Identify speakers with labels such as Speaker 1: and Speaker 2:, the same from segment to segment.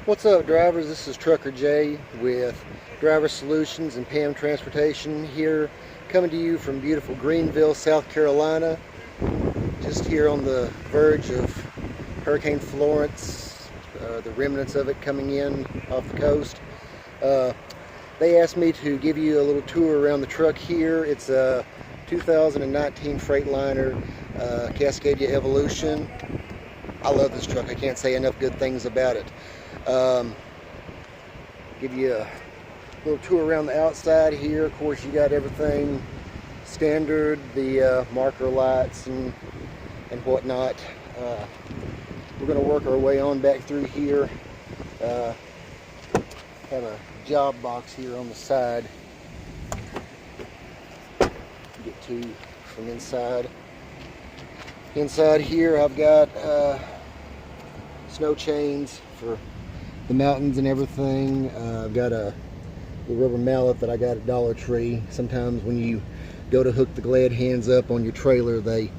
Speaker 1: What's up, drivers? This is Trucker Jay with Driver Solutions and Pam Transportation here, coming to you from beautiful Greenville, South Carolina. Just here on the verge of Hurricane Florence, the remnants of it coming in off the coast. They asked me to give you a little tour around the truck here. It's a 2019 Freightliner Cascadia Evolution. I love this truck. I can't say enough good things about it. Give you a little tour around the outside here. Of course, you got everything standard, the marker lights and whatnot. We're going to work our way on back through here. Have a job box here on the side to get to from inside. Inside here I've got snow chains for the mountains and everything. I've got a rubber mallet that I got at Dollar Tree. Sometimes when you go to hook the glad hands up on your trailer, they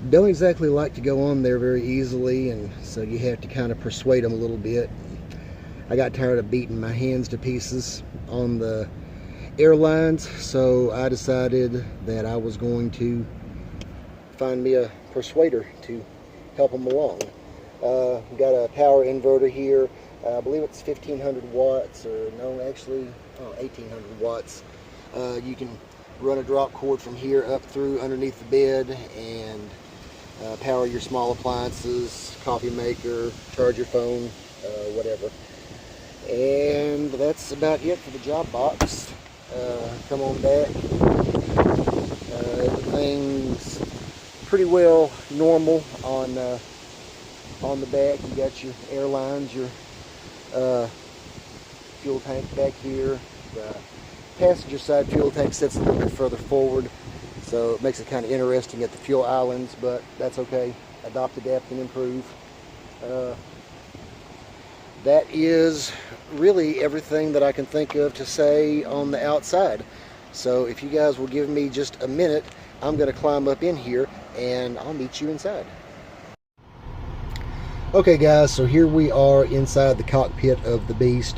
Speaker 1: don't exactly like to go on there very easily, and so you have to kind of persuade them a little bit. I got tired of beating my hands to pieces on the airlines, so I decided that I was going to find me a persuader to help them along. Got a power inverter here. I believe it's 1500 watts, or no, actually 1800 watts. You can run a drop cord from here up through underneath the bed and power your small appliances, coffee maker, charge your phone, whatever. And that's about it for the job box. Come on back. Everything's pretty well normal on the back. You got your airlines, your fuel tank back here. The passenger side fuel tank sits a little bit further forward, so it makes it kind of interesting at the fuel islands, but that's okay. Adopt, adapt, and improve. That is really everything that I can think of to say on the outside. So if you guys will give me just a minute, I'm going to climb up in here and I'll meet you inside. Okay guys, so here we are inside the cockpit of the beast.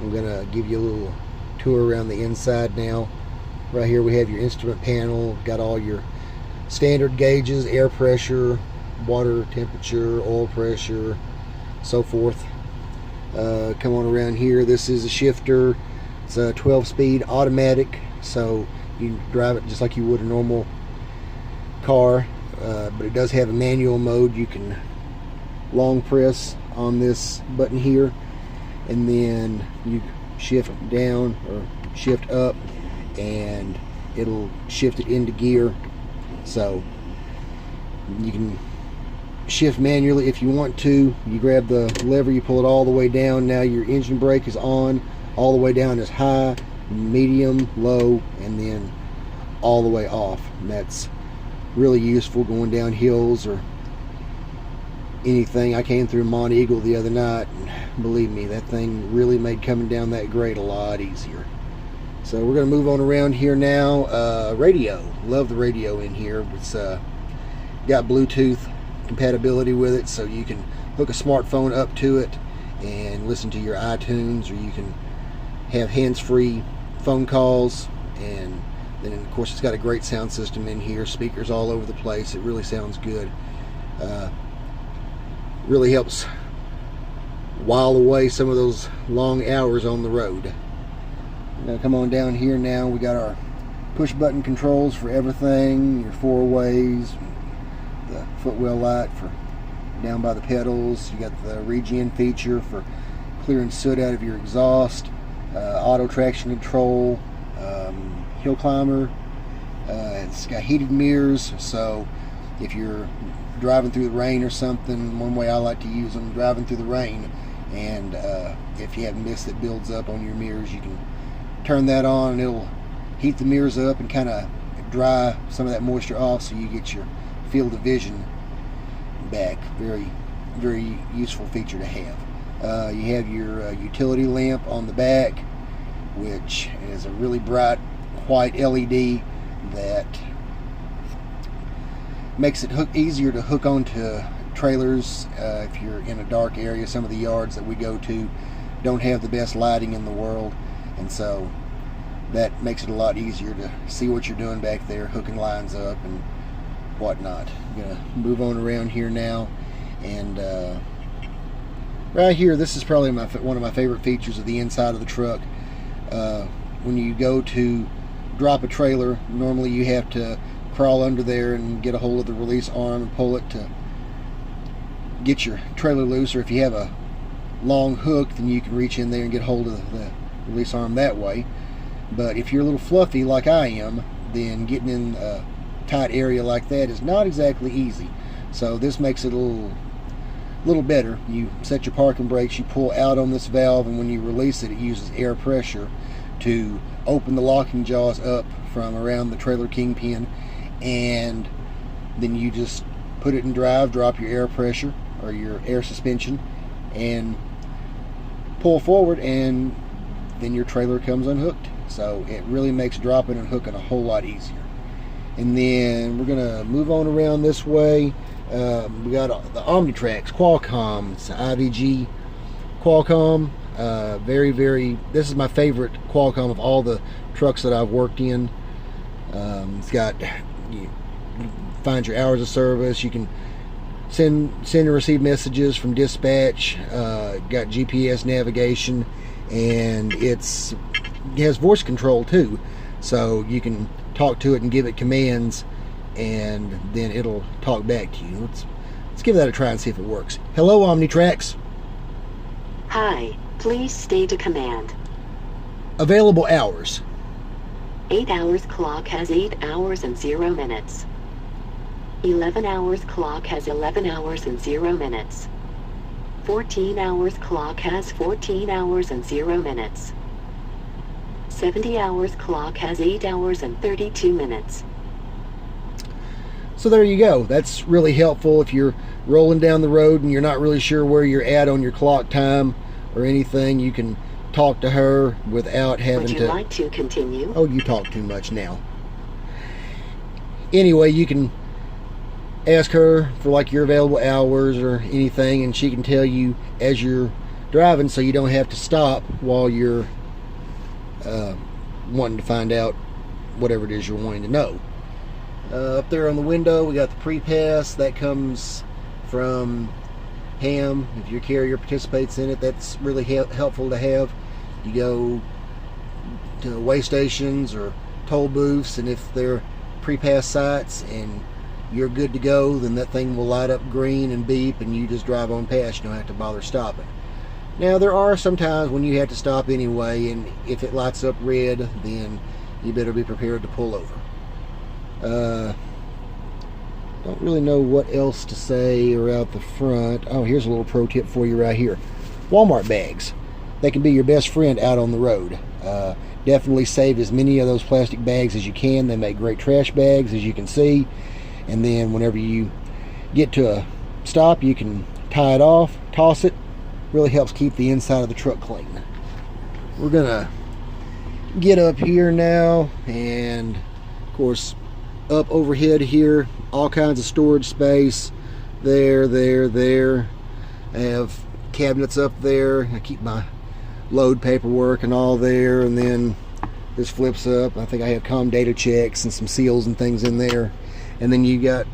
Speaker 1: I'm going to give you a little tour around the inside now. Right here we have your instrument panel, got all your standard gauges, air pressure, water temperature, oil pressure, so forth. Come on around here. This is a shifter. It's a 12-speed automatic, so you can drive it just like you would a normal car, but it does have a manual mode. You can long press on this button here, and then you shift down or shift up, and it'll shift it into gear. So you can shift manually if you want to. You grab the lever, you pull it all the way down. Now your engine brake is on. All the way down is high, medium, low, and then all the way off. And that's really useful going down hills or anything. I came through Mont Eagle the other night, and believe me, that thing really made coming down that grade a lot easier. So we're going to move on around here now. Radio, love the radio in here. It's got Bluetooth compatibility with it, so you can hook a smartphone up to it and listen to your iTunes, or you can have hands-free phone calls. And then of course it's got a great sound system in here, speakers all over the place. It really sounds good. Really helps while away some of those long hours on the road. Now come on down here. Now we got our push button controls for everything, your four ways, the footwell light for down by the pedals. You got the regen feature for clearing soot out of your exhaust, auto traction control, hill climber. It's got heated mirrors, so if you're driving through the rain or something, one way I like to use them, driving through the rain, and if you have mist that builds up on your mirrors, you can turn that on and it'll heat the mirrors up and kind of dry some of that moisture off, so you get your field of vision back. Very, very useful feature to have. You have your utility lamp on the back, which is a really bright white LED that makes it easier to hook onto trailers, if you're in a dark area, some of the yards that we go to don't have the best lighting in the world, and so that makes it a lot easier to see what you're doing back there, hooking lines up and whatnot. I'm gonna move on around here now, and right here, this is probably one of my favorite features of the inside of the truck. When you go to drop a trailer, normally you have to crawl under there and get a hold of the release arm and pull it to get your trailer loose, or if you have a long hook, then you can reach in there and get hold of the release arm that way. But if you're a little fluffy like I am, then getting in a tight area like that is not exactly easy. So this makes it a little better. You set your parking brakes, you pull out on this valve, and when you release it, it uses air pressure to open the locking jaws up from around the trailer kingpin, and then you just put it in drive, drop your air pressure or your air suspension, and pull forward, and then your trailer comes unhooked. So it really makes dropping and hooking a whole lot easier. And then we're gonna move on around this way. We got the OmniTrack Qualcomm. It's an IVG Qualcomm. This is my favorite Qualcomm of all the trucks that I've worked in. It's got, you find your hours of service, you can send and receive messages from dispatch, got GPS navigation, and it has voice control too, so you can talk to it and give it commands, and then it'll talk back to you. Let's give that a try and see if it works. Hello, OmniTracks.
Speaker 2: Hi, please state a command.
Speaker 1: Available hours.
Speaker 2: 8 hours clock has 8 hours and 0 minutes. 11 hours clock has 11 hours and 0 minutes. 14 hours clock has 14 hours and 0 minutes. 70 hours clock has 8 hours and 32 minutes.
Speaker 1: So there you go. That's really helpful if you're rolling down the road and you're not really sure where you're at on your clock time or anything. You can talk to her without having to...
Speaker 2: Would you like to continue?
Speaker 1: Oh, you talk too much now. Anyway, you can ask her for like your available hours or anything, and she can tell you as you're driving, so you don't have to stop while you're wanting to find out whatever it is you're wanting to know. Up there on the window, we got the PrePass. That comes from Ham. If your carrier participates in it, that's really helpful to have. You go to way stations or toll booths, and if they're PrePass sites and you're good to go, then that thing will light up green and beep, and you just drive on past. You don't have to bother stopping. Now, there are some times when you have to stop anyway, and if it lights up red, then you better be prepared to pull over. Don't really know what else to say around the front. Oh, here's a little pro tip for you right here. Walmart bags. They can be your best friend out on the road. Definitely save as many of those plastic bags as you can. They make great trash bags, as you can see. And then whenever you get to a stop, you can tie it off, toss it. Really helps keep the inside of the truck clean. We're gonna get up here now, and of course up overhead here, all kinds of storage space. There. I have cabinets up there. I keep my load paperwork and all there, and then this flips up. I think I have comm data checks and some seals and things in there, and then you got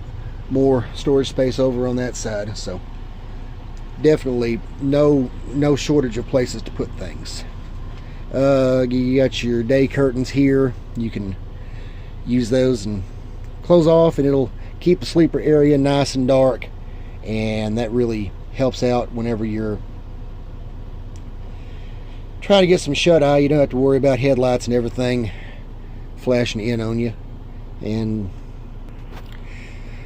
Speaker 1: more storage space over on that side. So definitely no shortage of places to put things. You got your day curtains here. You can use those and close off, and it'll keep the sleeper area nice and dark, and that really helps out whenever you're trying to get some shut-eye. You don't have to worry about headlights and everything flashing in on you. And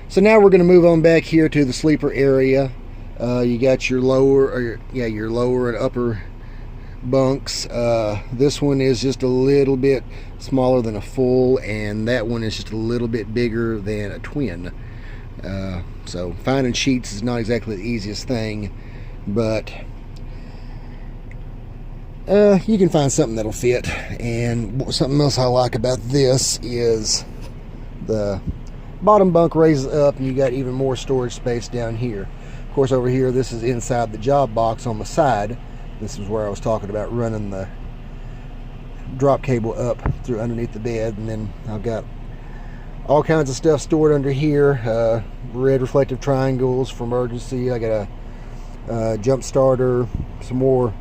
Speaker 1: so now we're going to move on back here to the sleeper area. You got your lower and upper bunks. This one is just a little bit smaller than a full, and that one is just a little bit bigger than a twin. So finding sheets is not exactly the easiest thing, but you can find something that'll fit. And something else I like about this is the bottom bunk raises up, and you got even more storage space down here. Of course, over here, this is inside the job box on the side. This is where I was talking about running the drop cable up through underneath the bed. And then I've got all kinds of stuff stored under here. Red reflective triangles for emergency. I got a jump starter, some more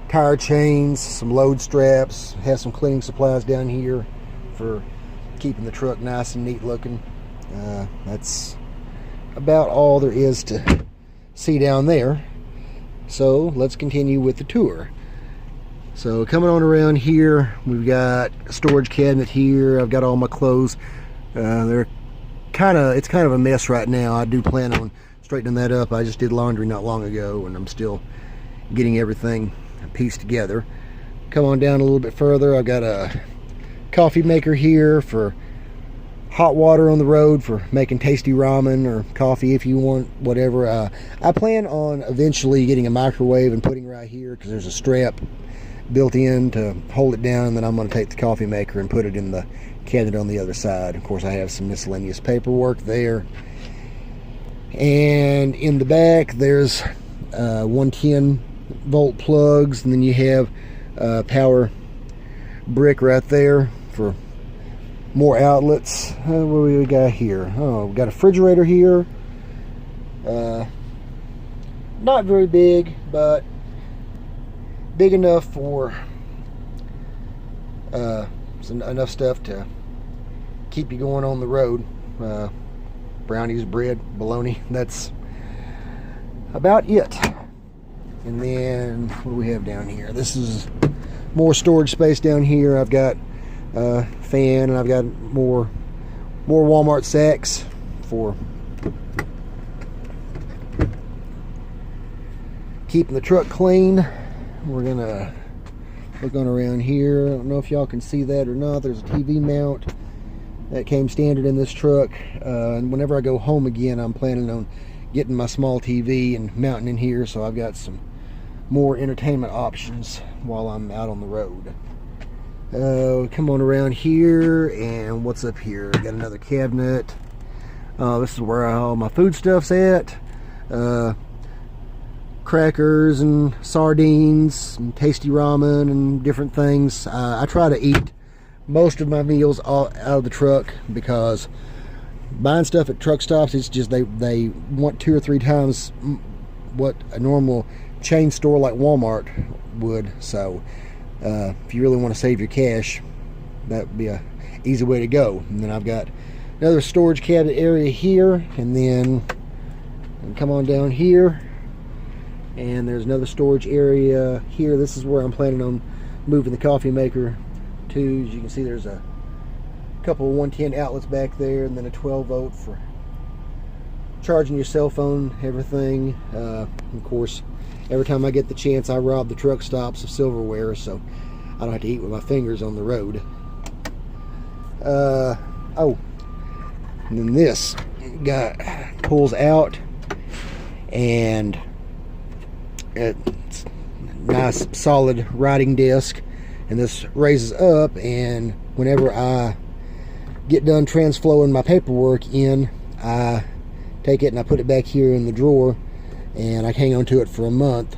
Speaker 1: tire chains, some load straps, have some cleaning supplies down here for keeping the truck nice and neat looking. That's about all there is to see down there. So let's continue with the tour. So coming on around here, we've got a storage cabinet here. I've got all my clothes. It's kind of a mess right now. I do plan on straightening that up. I just did laundry not long ago, and I'm still getting everything pieced together. Come on down a little bit further. I've got a coffee maker here for hot water on the road for making tasty ramen or coffee if you want, whatever. I plan on eventually getting a microwave and putting right here because there's a strap built in to hold it down, and then I'm going to take the coffee maker and put it in the cabinet on the other side. Of course, I have some miscellaneous paperwork there. And in the back, there's 110 volt plugs, and then you have power brick right there for more outlets. What do we got here? Oh, we got a refrigerator here. Not very big, but big enough for enough stuff to keep you going on the road. Brownies, bread, bologna. That's about it. And then what do we have down here? This is more storage space down here. I've got a fan, and I've got more Walmart sacks for keeping the truck clean. We're gonna look on around here. I don't know if y'all can see that or not. There's a TV mount that came standard in this truck, and whenever I go home again, I'm planning on getting my small TV and mounting in here, so I've got some more entertainment options while I'm out on the road. Come on around here, and what's up here? Got another cabinet. This is where all my food stuff's at. Crackers and sardines and tasty ramen and different things. I try to eat most of my meals out of the truck, because buying stuff at truck stops, it's just they want 2 or 3 times what a normal chain store like Walmart would. So if you really want to save your cash, that would be a easy way to go. And then I've got another storage cabinet area here, and then come on down here, and there's another storage area here. This is where I'm planning on moving the coffee maker to. As you can see, there's a couple of 110 outlets back there, and then a 12 volt for charging your cell phone, everything. Of course, every time I get the chance, I rob the truck stops of silverware, so I don't have to eat with my fingers on the road. Oh, and then this guy pulls out, and it's a nice solid writing desk, and this raises up, and whenever I get done transflowing my paperwork in, I take it and I put it back here in the drawer, and I hang on to it for a month.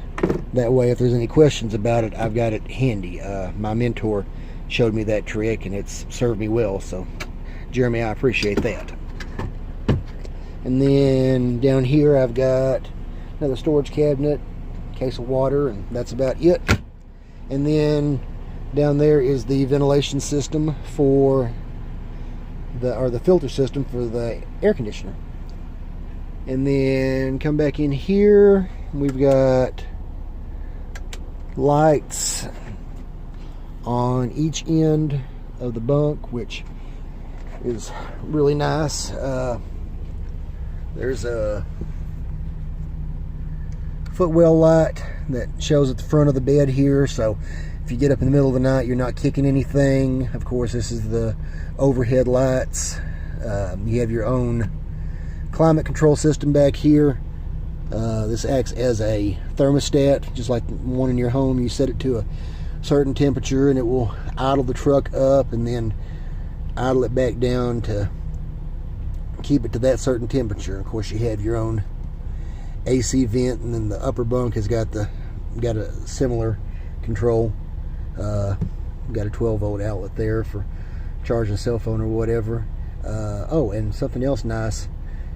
Speaker 1: That way, if there's any questions about it, I've got it handy. My mentor showed me that trick, and it's served me well, so Jeremy, I appreciate that. And then down here I've got another storage cabinet, case of water, and that's about it. And then down there is the ventilation system for the filter system for the air conditioner. And then come back in here, we've got lights on each end of the bunk, which is really nice. There's a footwell light that shows at the front of the bed here, so if you get up in the middle of the night, you're not kicking anything. Of course, this is the overhead lights. You have your own climate control system back here. This acts as a thermostat, just like the one in your home. You set it to a certain temperature, and it will idle the truck up and then idle it back down to keep it to that certain temperature. Of course, you have your own AC vent, and then the upper bunk has got a similar control. Got a 12-volt outlet there for charging a cell phone or whatever. Oh, and something else nice,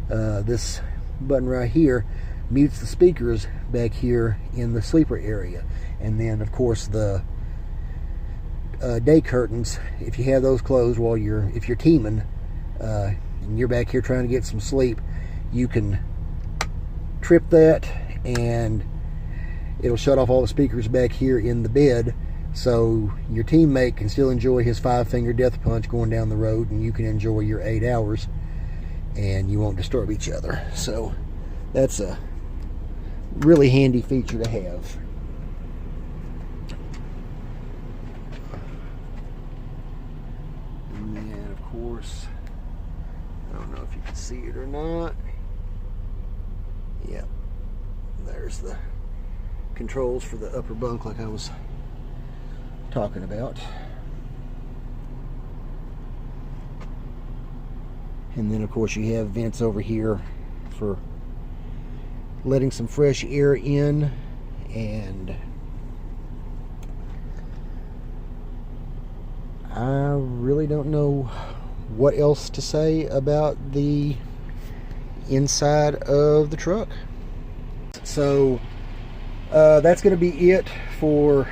Speaker 1: this button right here mutes the speakers back here in the sleeper area. And then of course the day curtains, if you have those closed while if you're teaming and you're back here trying to get some sleep, you can trip that and it'll shut off all the speakers back here in the bed, so your teammate can still enjoy his 5-finger death punch going down the road, and you can enjoy your 8 hours, and you won't disturb each other. So that's a really handy feature to have. And then of course, I don't know if you can see it or not. Yep, there's the controls for the upper bunk like I was talking about. And then of course you have vents over here for letting some fresh air in, and I really don't know what else to say about the inside of the truck. So that's going to be it for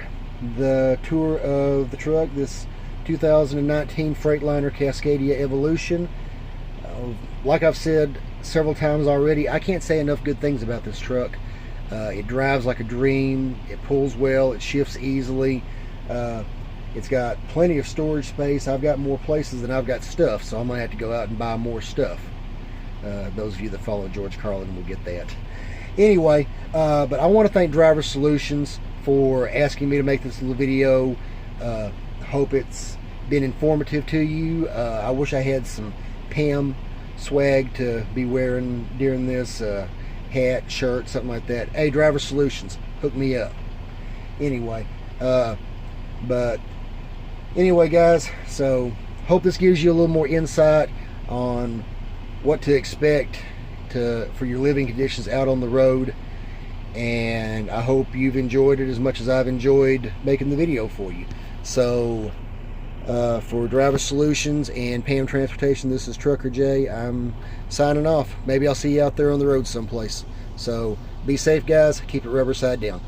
Speaker 1: the tour of the truck, this 2019 Freightliner Cascadia Evolution. Like I've said several times already, I can't say enough good things about this truck. It drives like a dream, it pulls well, it shifts easily, it's got plenty of storage space. I've got more places than I've got stuff, so I'm going to have to go out and buy more stuff. Those of you that follow George Carlin will get that. Anyway, but I want to thank Driver Solutions for asking me to make this little video. Hope it's been informative to you. I wish I had some Pam swag to be wearing during this, hat, shirt, something like that. Hey, Driver Solutions, hook me up. Anyway, but anyway guys, so hope this gives you a little more insight on what to expect for your living conditions out on the road, and I hope you've enjoyed it as much as I've enjoyed making the video for you. So for Driver Solutions and Pam Transportation, this is Trucker Jay. I'm signing off. Maybe I'll see you out there on the road someplace. So be safe guys, keep it rubber side down.